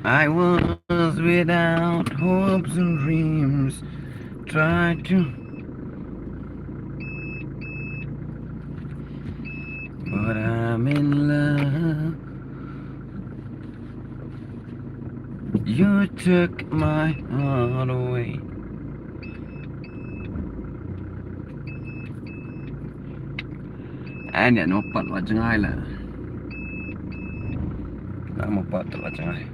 I was without hopes and dreams, tried to, but I'm in love. You took my heart away. Anh nhận một bật vào chân ai là đã một bật vào chân ai.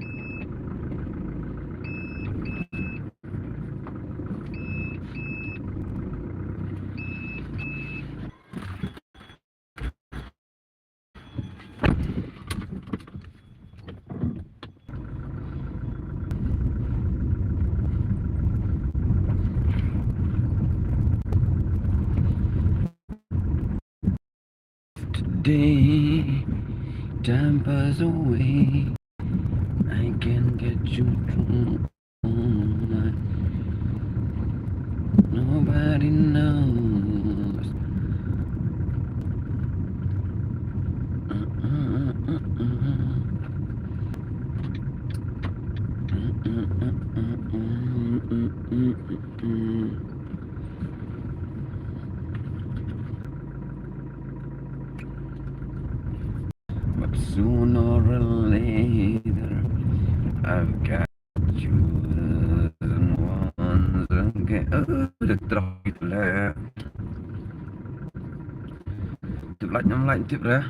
Today, time passes away. I can get you through my. Nobody knows. But sooner or later, I've got you once again. Được rồi là tiếp lại nhắm lại tiếp ra.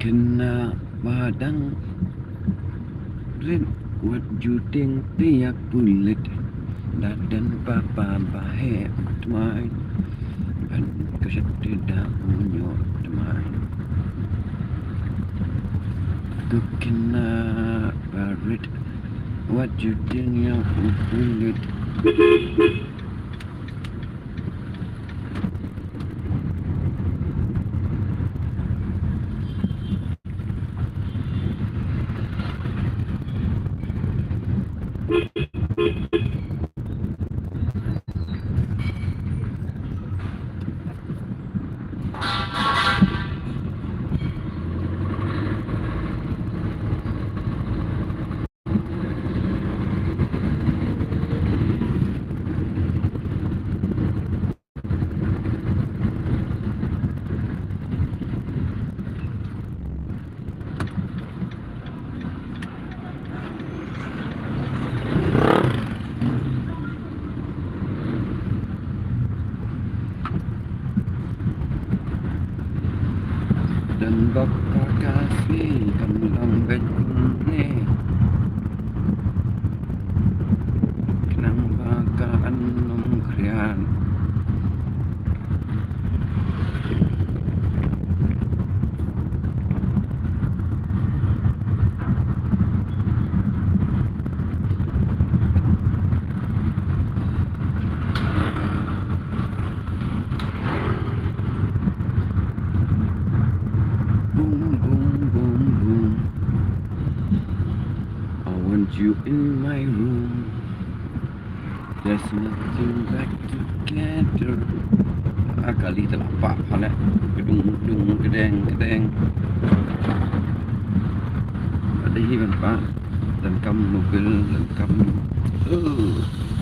Kena badang Rin, what you think tiyak bulit dan papa bahe utmai dan kesetida unyo utmai tu kena barit what you think yang bulit. Dan bapa kasih kamilang gajne kenapa kaan krian boom boom boom boom. I want you in my room. There's nothing back together. Kali telapak halak gedung kedeng ada hiban pak dan kamu mobil dan kamu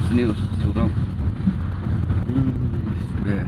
seni surau sudah.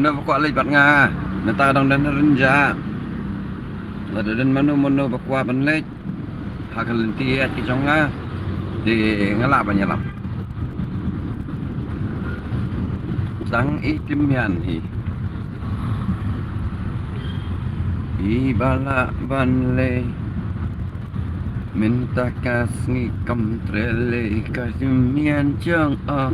Mana pokok alai bat nga. Nata dong dan renja. Lada dan manu bakwa banlek. Hakalenti at kicong nga. Di ngalap banyalam. Sang itim yan hi. Ibala banle. Minta kasih kam trele kasih mian jang ah.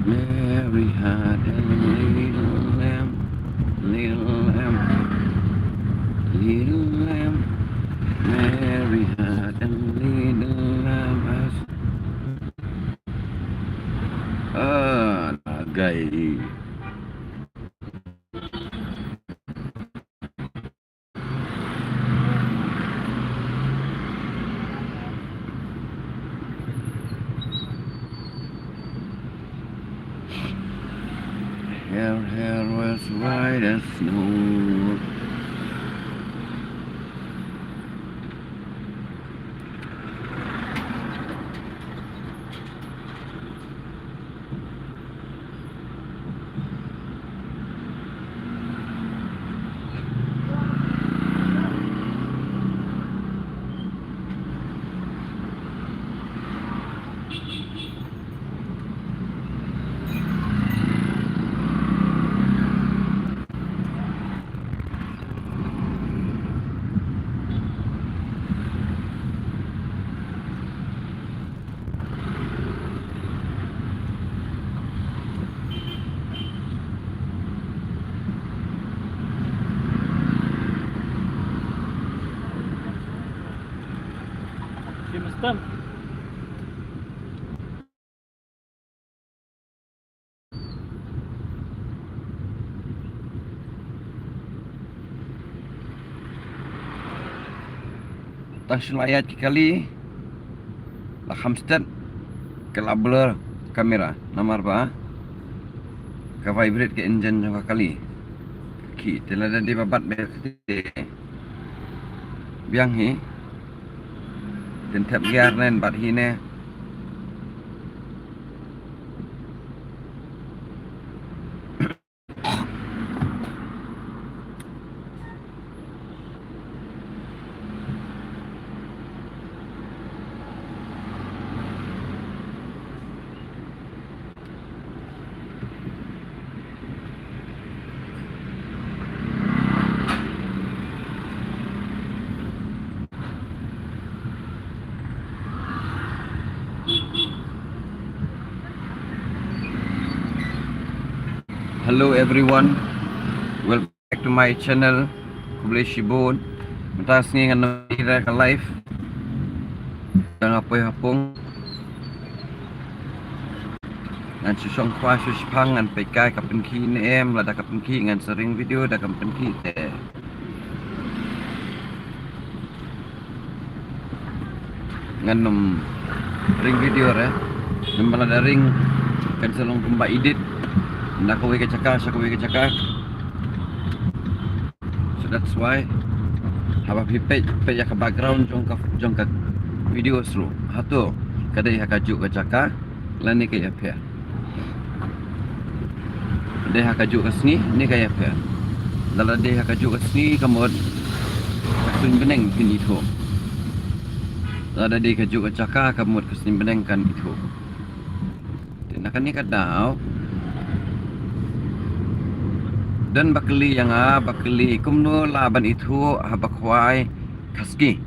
Mary had a little lamb, little lamb, little lamb. Mary had a little lamb as nagai. Her hair was white as snow. Mustam. Taslayat kali la khamstan kala blur kamera nomor ba ka vibrate ke engine juga kali ki telada di babat be biang hi den tap gear nen bat hi ne Hello everyone, welcome back to my channel Kublai Shibun. Mentas ni dengan ira ka live dan apa hapung ngan susong kwa susipang ngan pekai ka penki ni lada ka penki ngan sering video da ka penki te ngan ring video re nembala da ring kan selong kumba edit Nak ke cakar, saya ke cakar. So that's why haba pipet ya ke background jong ka video seru. Hatu kadai hakajuk ke cakar lan ni ke ya pia. Deh hakajuk ke sini ni ke ya pia. Lala deh hakajuk ke sini kamot kasun beneng pin itu. Lala deh hakajuk ke cakar kamot kasun beneng kan itu. Tinakan ni kadau dan bakli yang bakli kumno laban itu bakwai kaski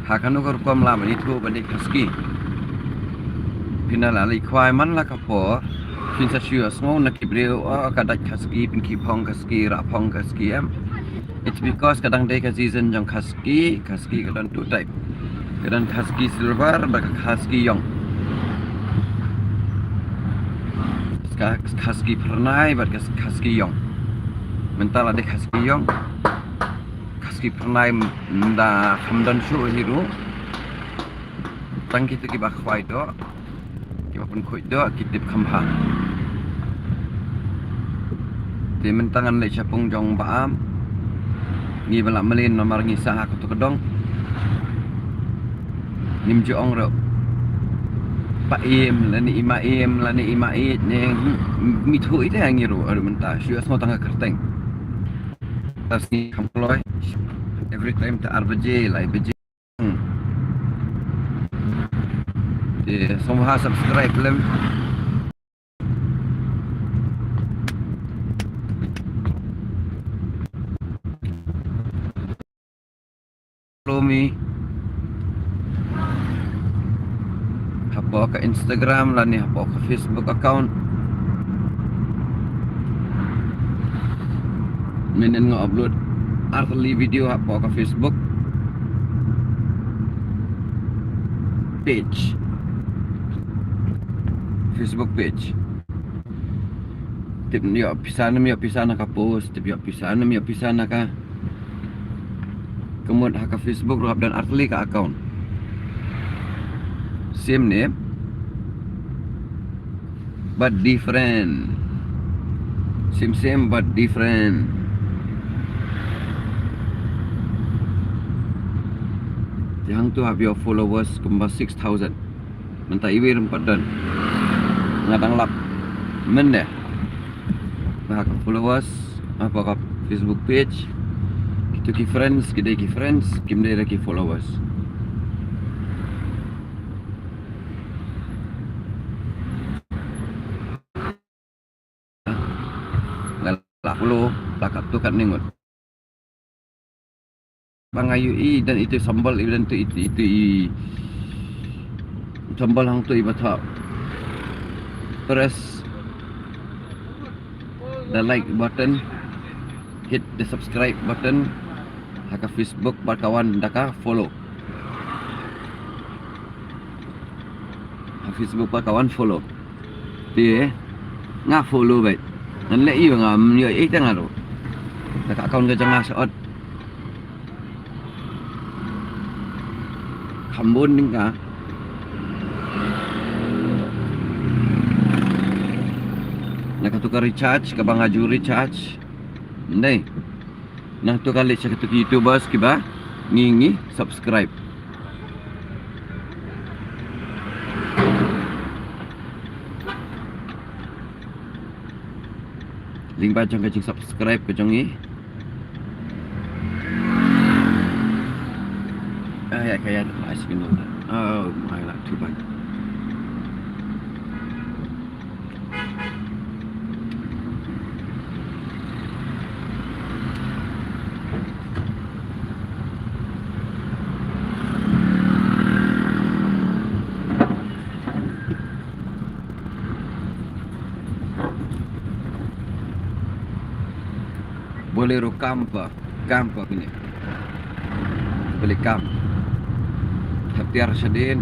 hakanu kurkom laban itu bani kaski pinala li kwai man la kapo pinsa shio small na kibreu kadat kaski pin kipong kaski rapong kaski it's because kadang day ka season jong kaski kadang two type kadang kaski silver bak kaski yong kaski pernai bak kaski yong mental ada kaski yong kaski pernah nda hamdan show hiru tang kita ki bakwai do ki pun khoi do kitip khamha di mentangan le chapung jong baam ngi bala melin nomor ngi sah aku tu kedong nim jo ong ro pa im lani ima it ne mi thu ite angiru aru menta shu asmo tanga kerteng tas ni kamploy every time ta arbaje lai beje semua subscribe lem follow me hapo ka Instagram lah ni hapo ka Facebook account menen upload artli video hapo ka Facebook page tip niyo pisana ka post tip pisana ka kemudian haka Facebook rohab dan artli ka account same name but different same but different. Yang tu have your followers kembali 6,000 mentah iwir 4 dan ngadang lap men deh bahak followers apa kap Facebook page itu ki friends kim deh ki followers ngalak lu lakat tu kat ningut Bang Ayu dan itu sambal dan itu sambal hang tu ibatat press the like button, hit the subscribe button, haka Facebook berkawan daka follow. Facebook berkawan follow. Dia ngah follow baik. Nanti iyo ngam yo itu ngaruh. Daka account ke jangan shot. Kambun ni ka. Nakatukar recharge ka bang aju recharge. Ndai. Nah tu kali sa katuk YouTubers kiba ngingi subscribe. Link bacang kacing subscribe ke jongi. Ya kayak ice cream. Oh my god, too bad. Bolero campa gini. Boleh camp. Hatiar sedin.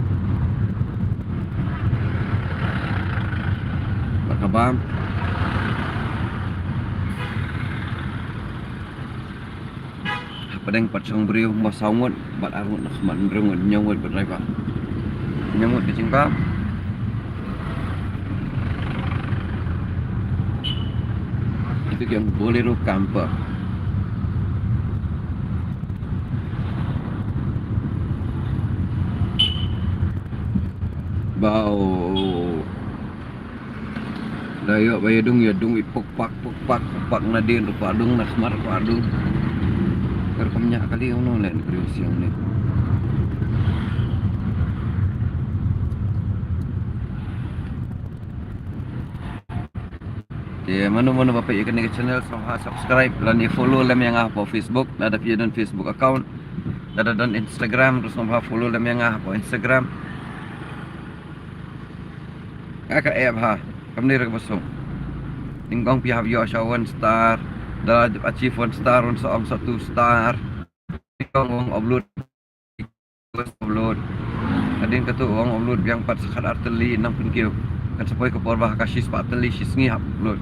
Bakabam. Padang pacang beriu masangut bat arut nak mat beriu nyawut berdriver. Nyawut ke cingkam. Itu yang Bolero Camper. Bau dayo bayadung ya dung ipok pak nadin padung nak mar padung kerkomnya kali ono lain krius yang ni ya mana bapak ikan ke channel subscribe dan follow lem yang apa Facebook ada via dan Facebook account ada dan Instagram terus follow lem yang apa Instagram kakak ha kami ni bersong ninggong pihak yo show 1 star dah achieve 1 star on 1 star ninggong upload adin katu orang upload yang 4 sekat arteli 6 pengkil kan sampai ke porbah kasih sepat arteli sisngi upload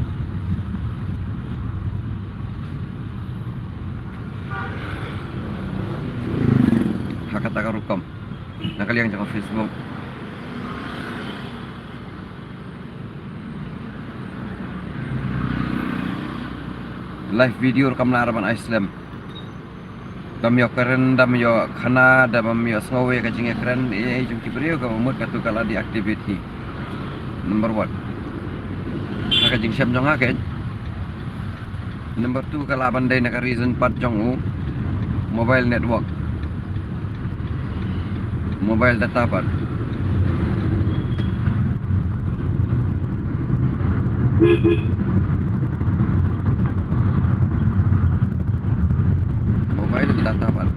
hakata karukom nakali yang jangan Facebook live video rekam laraman Islam dam yo keren dam yo khana dam yo snowe ka jinge keren jum ki brio ka mut ka tu kala di activity number 1 ka jing syam jong aken number 2 kala bandai na ka reason 4 jong u mobile network mobile data pat mobile data pat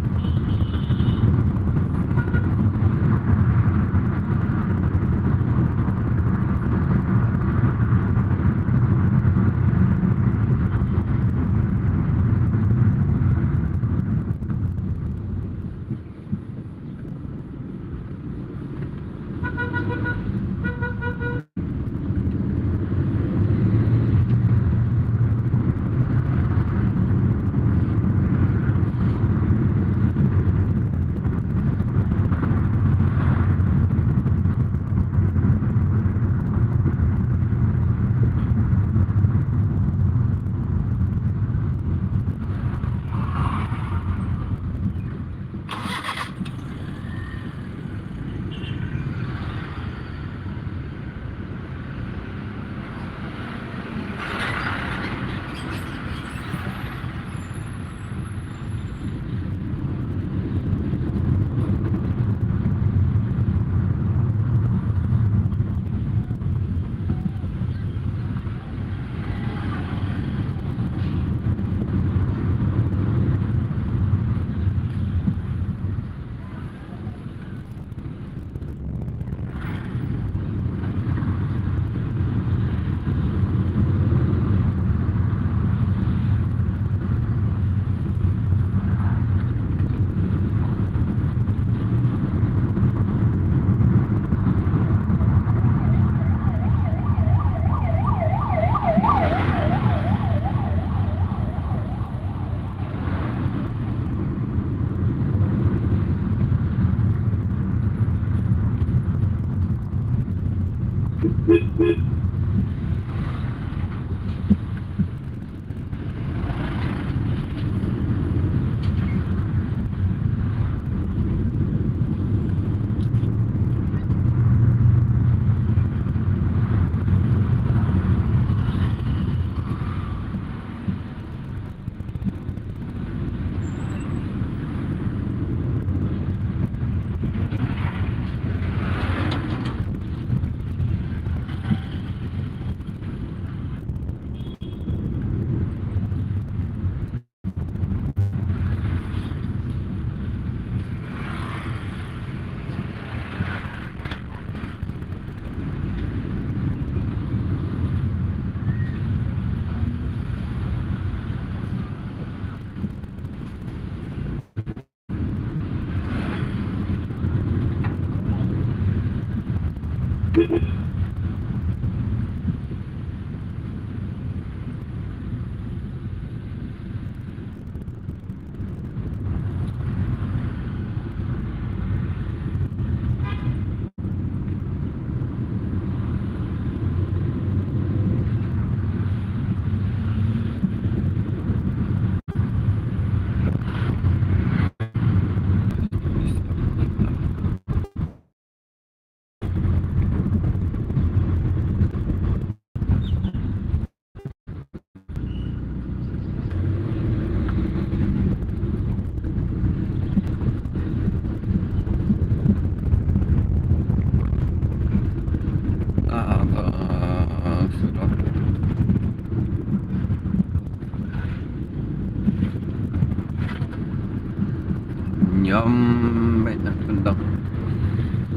nyom baik nak tentang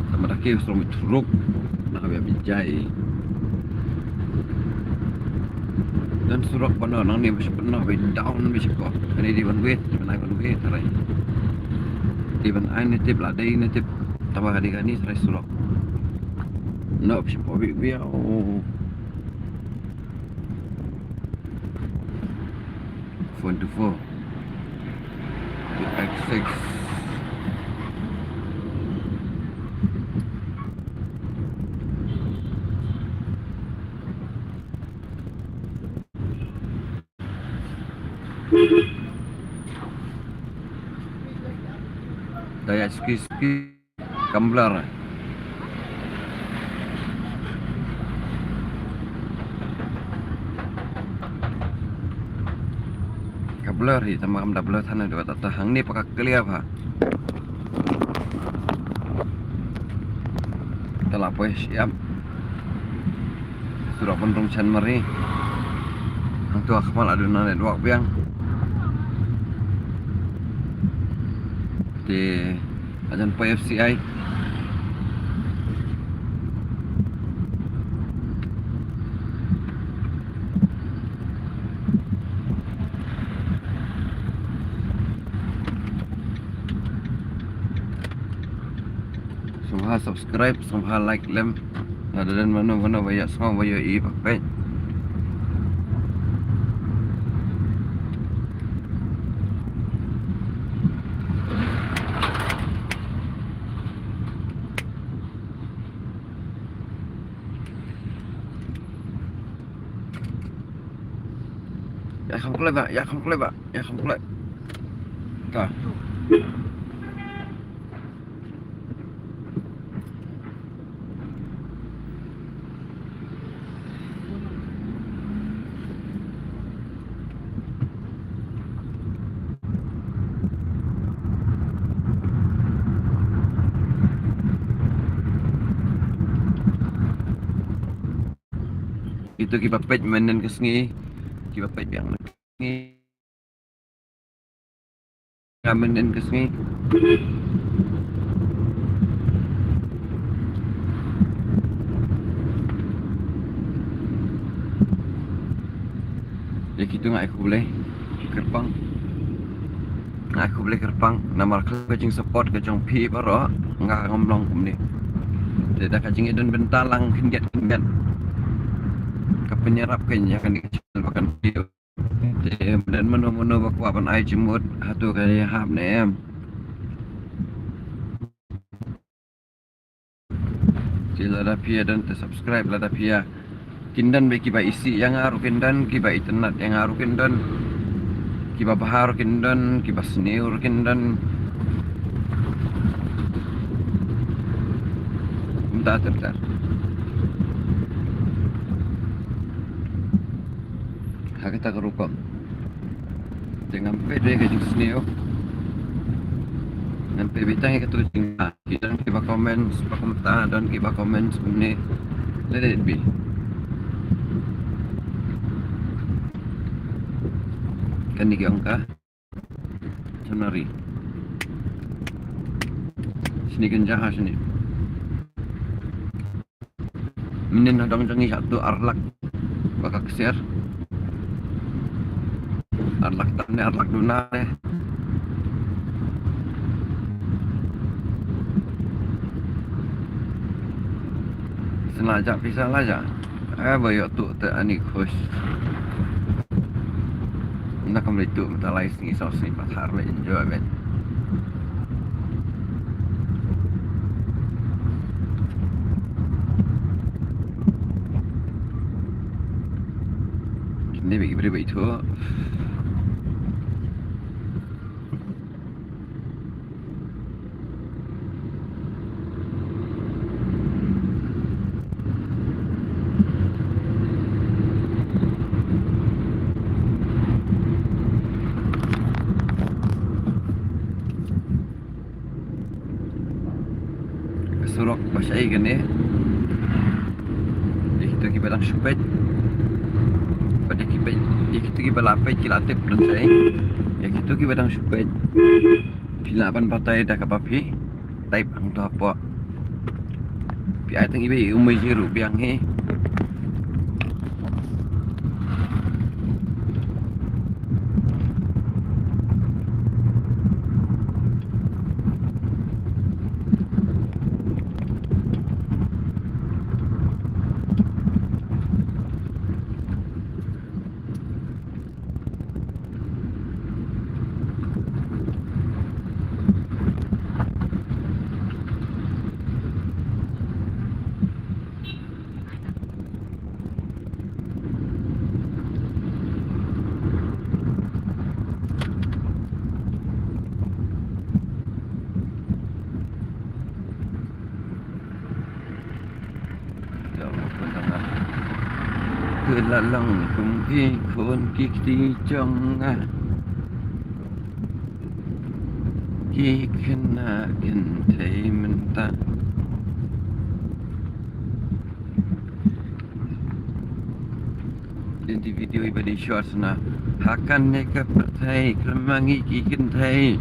sama lagi suruh truk nak biar bijai dan surat penuh nang ni masih penuh by down masih kok ini di one way tarai di one ane tip lah day ni tip tambah kali serai surat no masih kok biar 4 X6 daya ski gamblar kablar hi sama kam double sana dua tata hang ni pakak kelia apa telah poy siap sudah penrung chan mari hang tu akmal adunan dua biang di ajan poy FCI semua subscribe, semua like lem, ada dan mana banyak semua banyak pakai. Ya kamu kelep, ya kamu kelep. Kah? Itu kita page menen ke sengi kita page yang sengi menen ke sengi ya gitu nggak aku boleh kerpang nggak aku boleh kerpang nama kacing support kacang pi baru nggak ngomong kumni tidak kacing itu bentalang kendiat penyerap kayaknya akan dikecil bahkan video dan menu-menu baku apan ai jemut hatu kali hab nem sila dah pia dan subscribe lah dah pia kindan bagi kiba isi yang ngaruh kindan kiba internet yang ngaruh kindan kiba bahar kindan kiba senior kindan bentar kita kerukam dengan PD ke jeng sini dengan PB tang ke terus jeng dan kiba komen komentar dan kiba komen sebenarnya let it be kan di angka Januari sini kenjah sini minin hadang jangi satu arlak bakal share arlak tane arlak dunare senajak pisah laja bayok tu te ani khush nak kembali tu mentalai singi sos ni pasar le enjoy bet kini bagi tu surok basai kan ni kita kibalang supet pada kita kibalang pai kilatip dan saya ya kita kibalang supet Pilapan patai dah kapapi. Type ang to po. Pi ai tang ibe umay jiru biang he. Kelalang kumpi kon kikti jonga ki kena kentai menta di video ibadi shorts na hakan ne ka patai kremangi ki kentai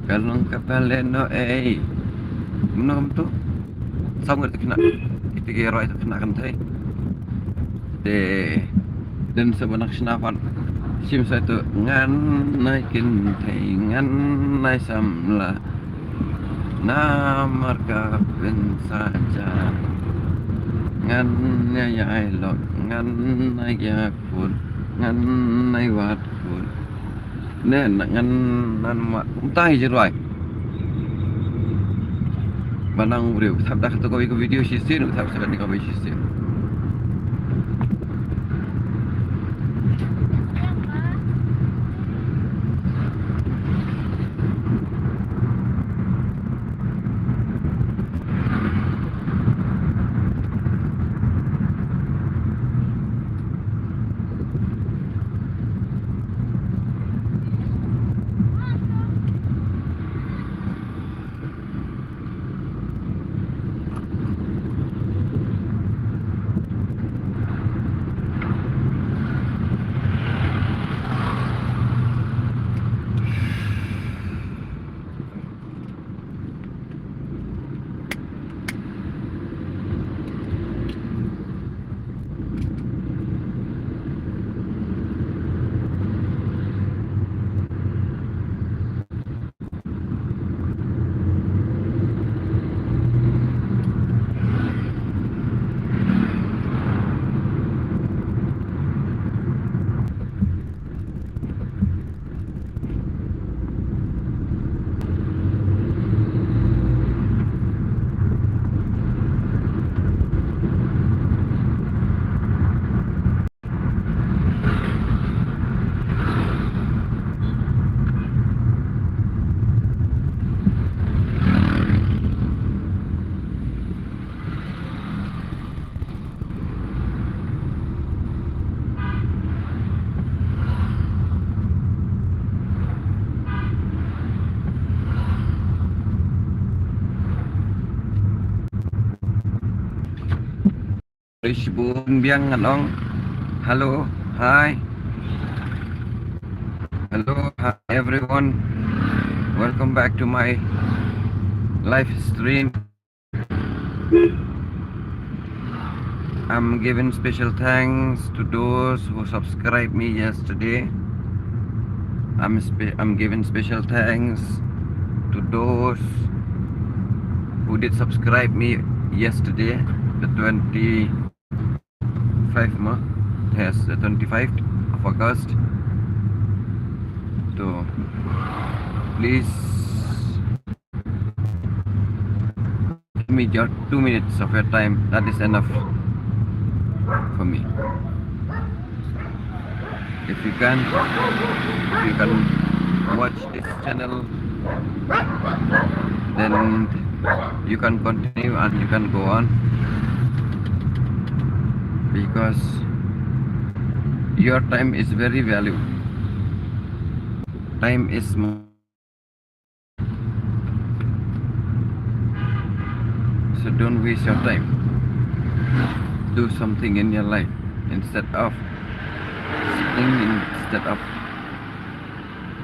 kalong kapaleno menom tu xong rồi kena itu kira itu kena kentai dan sebenak senafan sim satu ngan naikin ngan nai samla namar kapin saja ngan ya elok ngan nai yakun ngan nai watkun nên ngan nan ma tay je rồi Manang bro, thap dah tu kau video sisi, nu thap sekarang kau sisi. Rishbun biang nganong. Hello, hi. Hello, hi everyone. Welcome back to my live stream. I'm giving special thanks to those who subscribed me yesterday. I'm giving special thanks to those who did subscribe me yesterday, the 25th month. Yes, the 25th of August. So please give me just 2 minutes of your time. That is enough for me. If you can watch this channel, then you can continue and you can go on, because your time is very valuable. Time is so don't waste your time. Do something in your life instead of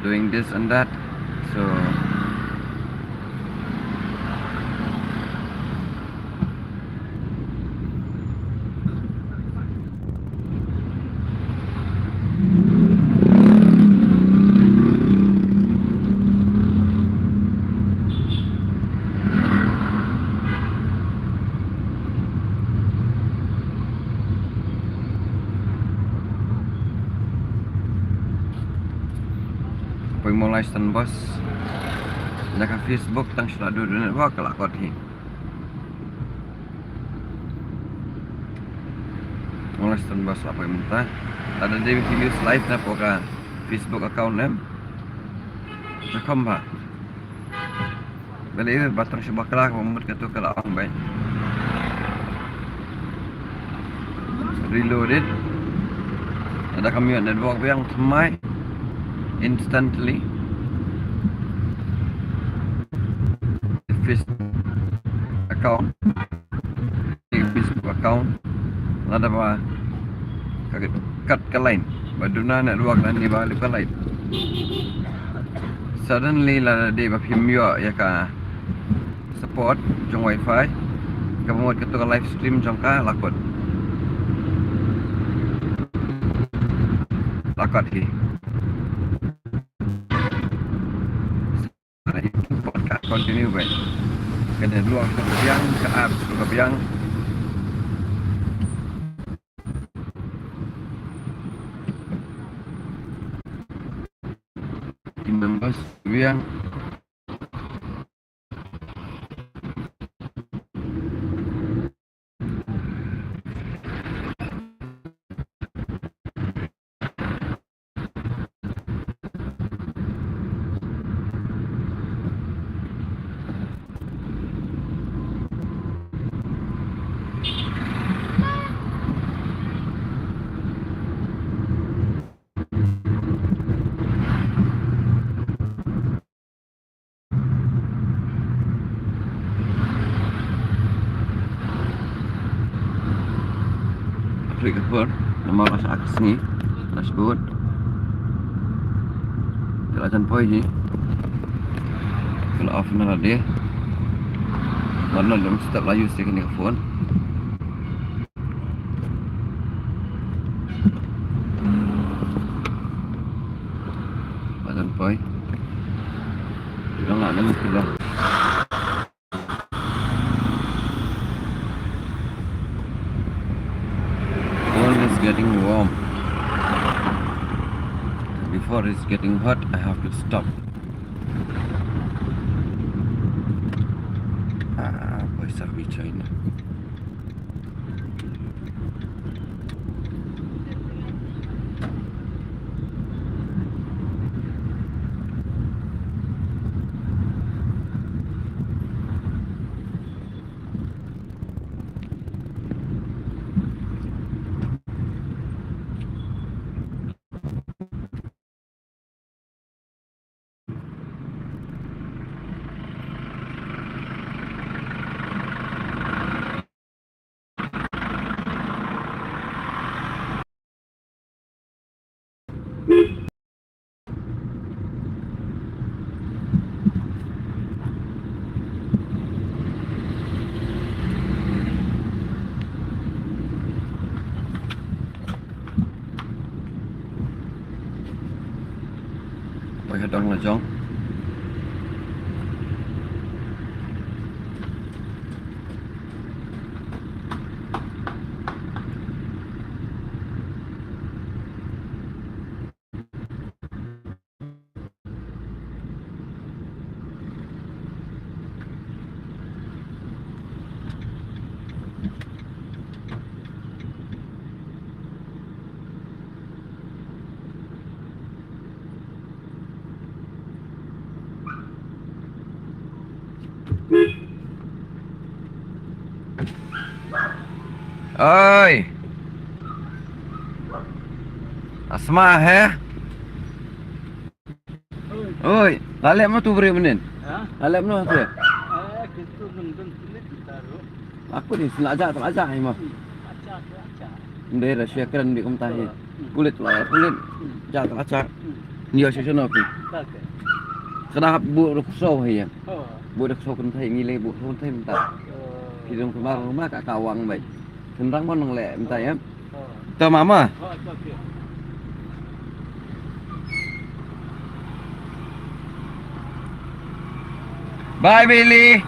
doing this and that. So mulai stand bos jaka Facebook tang sudah dulu bawa kelakot hi mulai stand bos apa yang minta ada di video live na poka Facebook account em jakom ba beli bater sebab kelak memut katu kelak ang baik reloaded ada kami ada dua yang semai instantly Facebook account ada apa cut ke lain baduna nak luak dan ni balik ke lain suddenly lah dia bapim yo ya ka support jong wifi kamu ke tu live stream jong ka lakot hi podcast continue baik kena luang ke biang ke apps ke biang team members biang klik ke nama rasa akses ni dashboard jelasan poin ni kalau off na dia mana dalam start layu stick ni phone jelasan poin tidak nak sudah getting warm. Before it's getting hot, I have to stop. Boys are we China. Pakai dong lejong. Oi, Asma he? Oi, lalek mana tu beri menin? Lalek mana tu? Kita nonton kulit taruh. Aku ni selajak ni mah. Acak. Ndai dah share kan di komentar ni. Kulit lah, kulit. Jatuh acak. Dia session aku. tak ke. Kenapa bu rukso ya? Oh. Bu rukso kan thay ngile bu kan thay minta. Pidung kemar rumah kak kawang baik. Kendang pun ngelek minta ya. Tuh mama. Oh, tak ke. Bye Billy.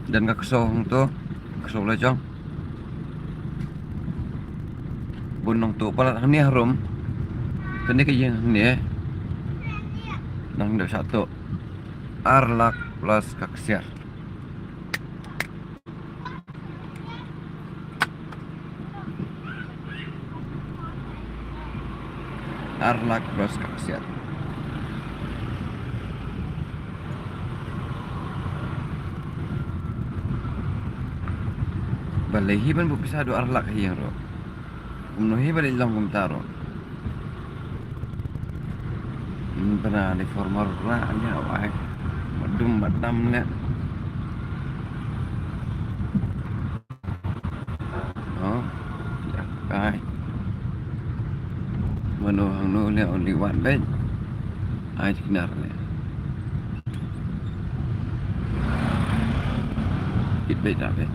Dan kak kesong tuh kesong lecong bunong tuh pala ni harum kini kaya ni nang dah satu Arlak plus kaksiar Arlak plus kaksiar balehi ban bu bisa do arlak hiyang ro umnohi balik lang kumtaro pernah di former nya awak madum madam nya oh ya kai mano hang no le only one bed ai kinar le it bed apa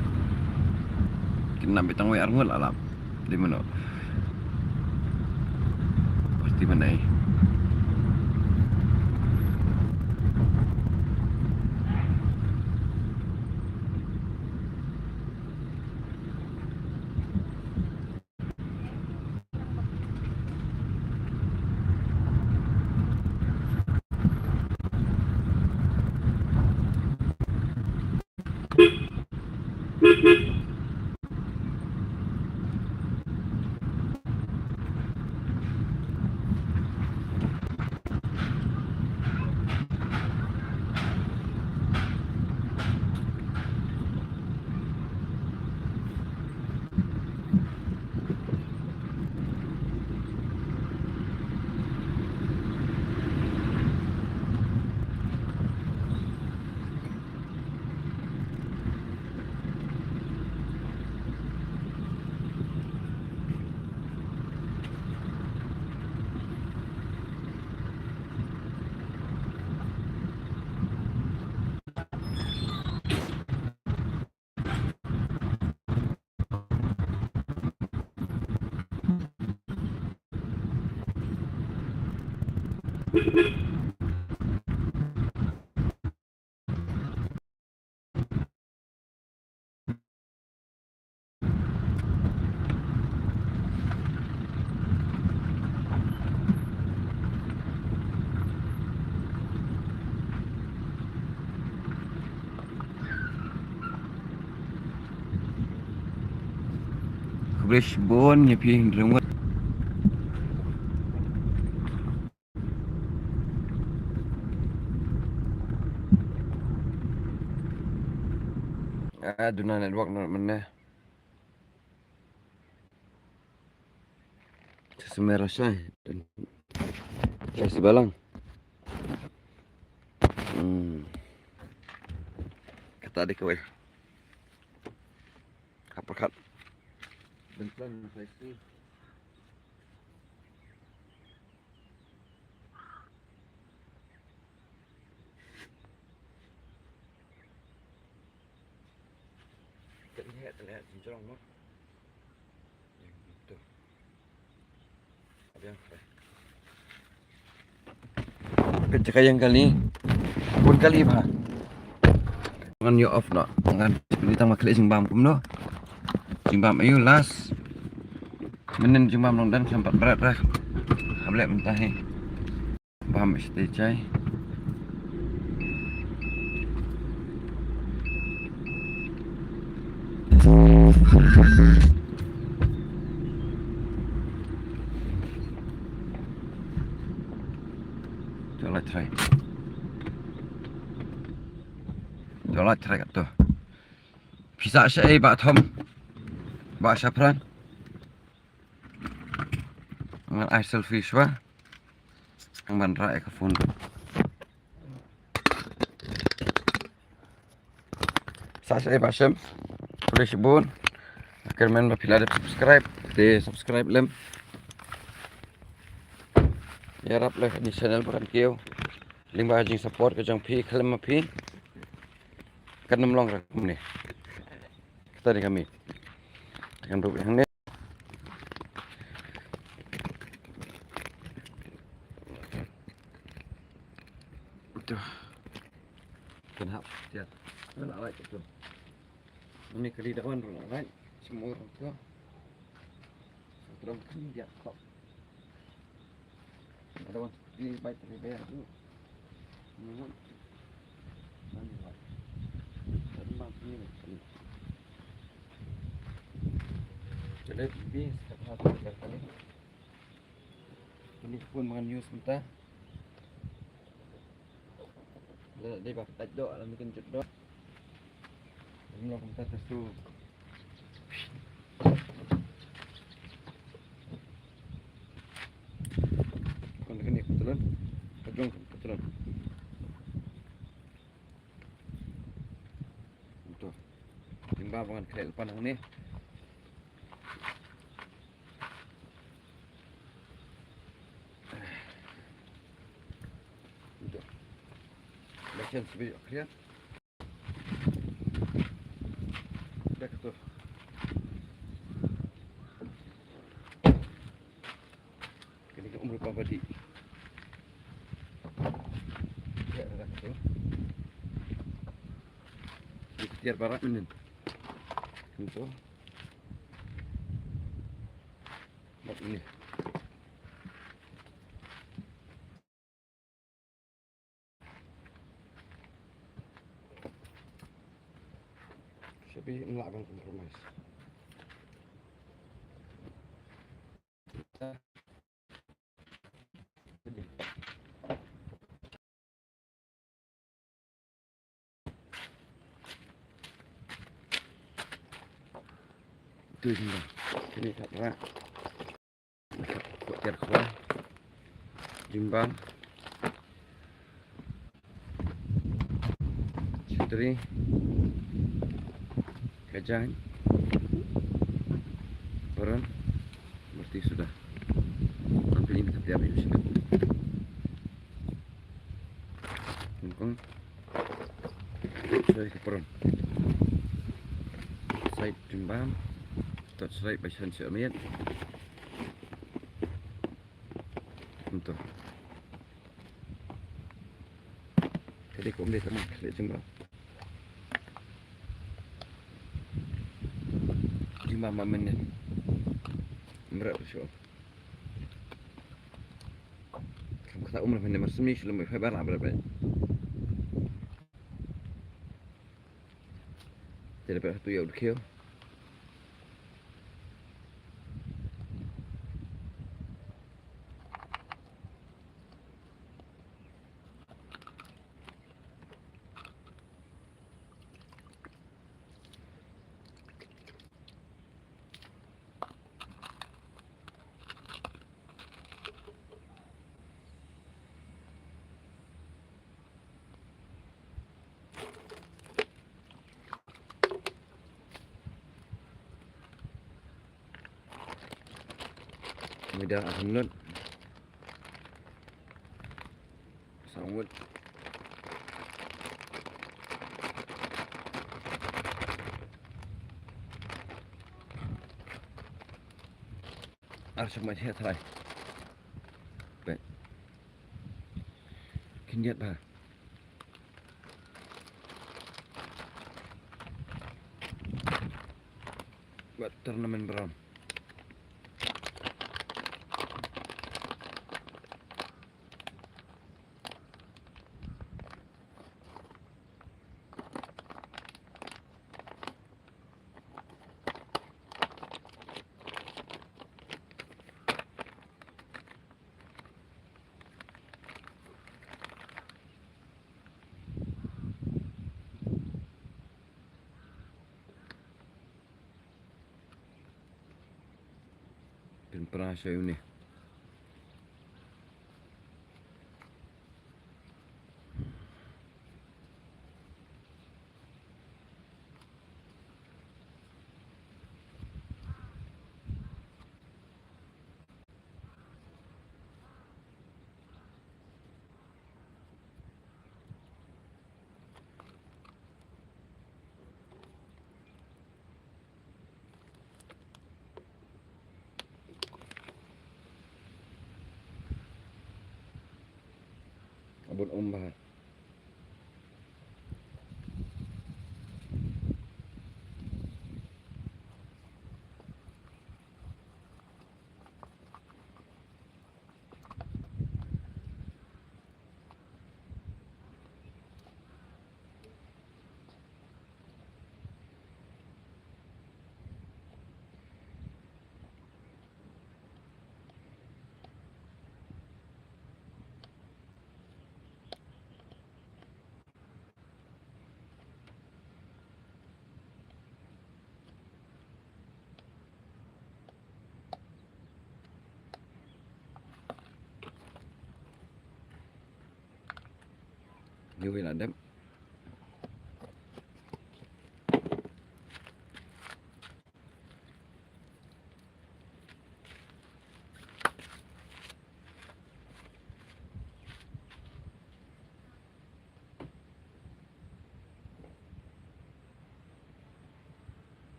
kena betang we arngul alam di mana pasti mana Fresh bone nya pi rengut aduna network mana semerah saya sebalang kata adik kau apa kat bentar saya sih terlihat cincerong no yang itu ada yang kecek yang kali pun kali pa ngan yo off no ngan kita maklik singbam kum no singbam ayu las menen singbam long dan sempat berat dah hablek mentah he paham stay cai Jolat try kat tu. Bisa saya bak Tom. Bak Syafran. Dengan air selfish wah. Ang bandra ke phone. Saya Basem. Boleh sebut. Akhirnya bila ada subscribe, di subscribe lem. Ya rap leh di channel bukan kio. Lima jing support ke jang pi kalem pi. Kan nemlong rakam ni. Kita di kami. Tekan dulu yang ni. Itu. Kenapa? Tiada. Mana lagi tu? Ini kali dawan orang lain. Semua orang tua. Orang kini dia kok. Ada orang di baik dari bayar tu. Memang. Nanti lah. Dan mampu ni. Jadi bis satu kali. Ini pun makan news mentah. Dia bak tak dok alam bikin cedok. Ini lah mentah tesu. Kon kini kebetulan. Kejong kebetulan. Untuk timba bangan kerel panang ni. Lakian sebiji akhirnya. Dah tu. Kini ke umur pabadi. Ya dah tu. Dikejar barat menen. Untuk mak ini. Tapi melakukan kompromis. Itu je. Ini tak berat. Buat tiar kuah. Jimbang. Cuteri. Kajang. Orang. Berarti sudah. Nanti ini kita tiar di sini. Kungkung. Saya ke peron. Saya jimbang. Tak selai bacaan siamiat. Untuk. Jadi kau boleh teman selai jimbang. Mama menit berat bersyukur. Kamu kata umur menit mersemi sebelum berhebat lah berapa? Jadi berapa tu ya udah kio? Kemudian alhamdulillah sangwut arsa macam apa? Baik, kini apa? Buat turnamen beram. Dan pernah saya ini abon ombak. Như vậy là đếm.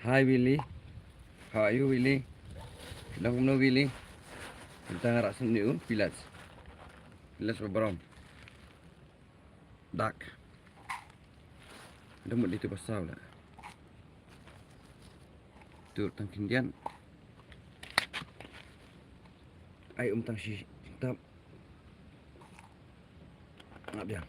Hi Willy, how are you Willy? Long no Willy. Kita ngarak sendiri pilas. Pilas brown. Dark. Dah mesti pasal lah. Tu tangkin dian. Ai tang si tap. Ngap dia.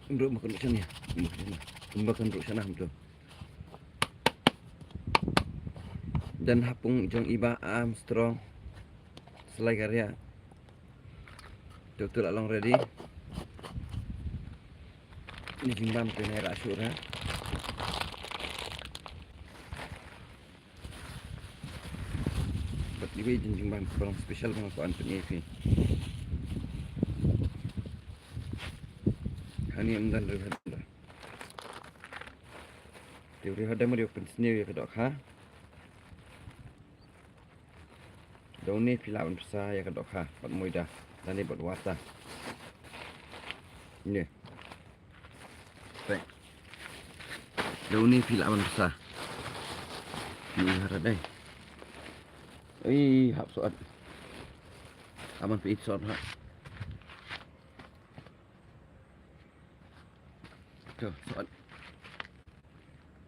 Untuk makan di sana ya. Makan di sana betul. Dan hapung jong iba Armstrong selai karya. Betul along ready. Ini jimbam kena rasur ha. Buat ibu jimbam kurang spesial pengakuan penyepi. Hani amdan rehat. Teori ada mau diopen sendiri ke dok ha. Daun ni pilawan besar ya ke dok ha. Buat mudah dan ni buat wata. Ini. Baik. Daun ni pilawan besar. Ini harap deh. Hap soat. Aman pi soat ha. Tuh, soat.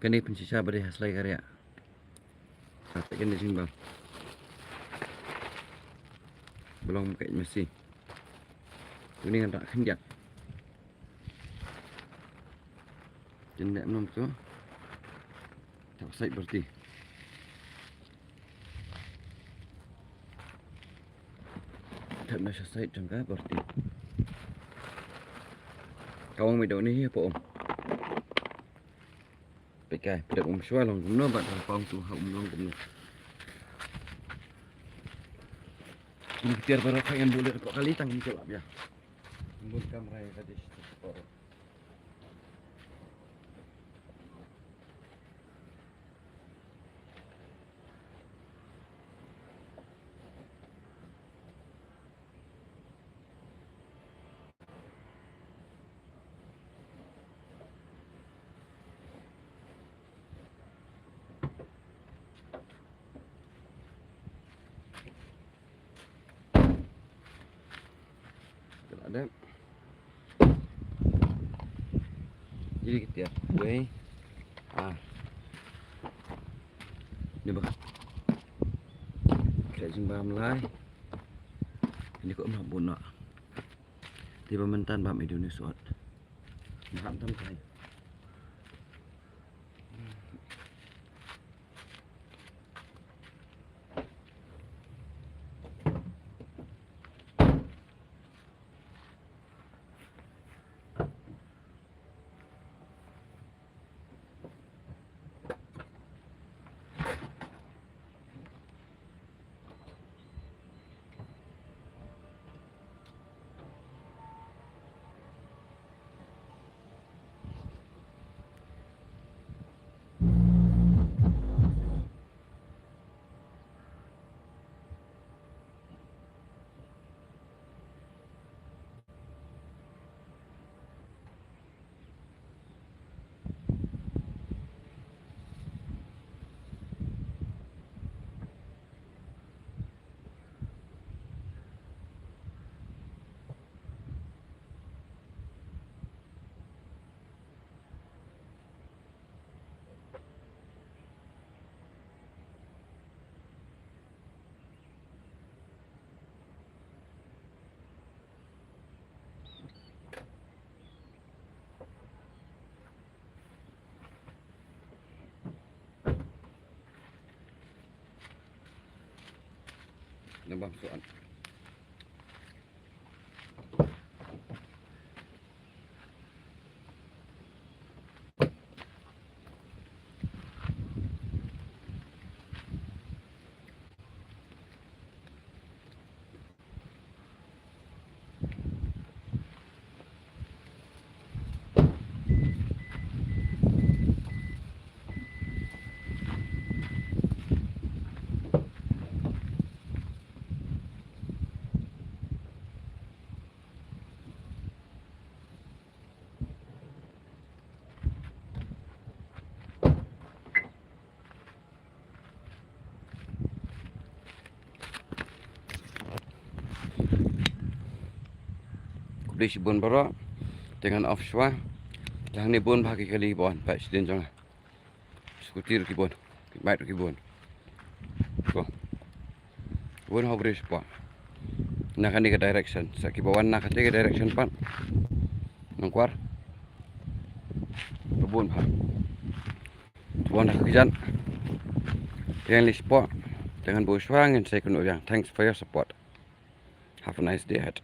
Kani pensisa beri hasilai karya. Sampai kini simbang. Belum pakai mesin. Ini kan tak kenjak. Jendak nom tu. Tak sait berarti. Tak nak sait jangka berarti. Kawang medok ni apa om? Pekai, pedak suai long guna bat kawang tu hak long guna. Ini tiar barat yang boleh kok kali tanggung jawab ya. Tunggu kamera yang tadi sepor. Ada. Jadi kita ya, gue. Ini bah. Kita jimbam lai. Ini kok nak bunak. Di pementan bam Indonesia. Nak tam kai. Nabang soan. Di Sibun Barak dengan offshore jangan ni bun bagi kali bon pak siden jangan skutir ki bon baik ki bon ko bon hobri spot nak ni ke direction saki bawan nak ke direction pan nangkwar bon ha bon nak kijan yang li spot dengan bu swangin saya kuno yang thanks for your support. Have a nice day ahead.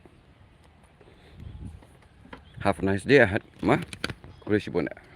Have a nice day ahead, ma. Kurisi bona.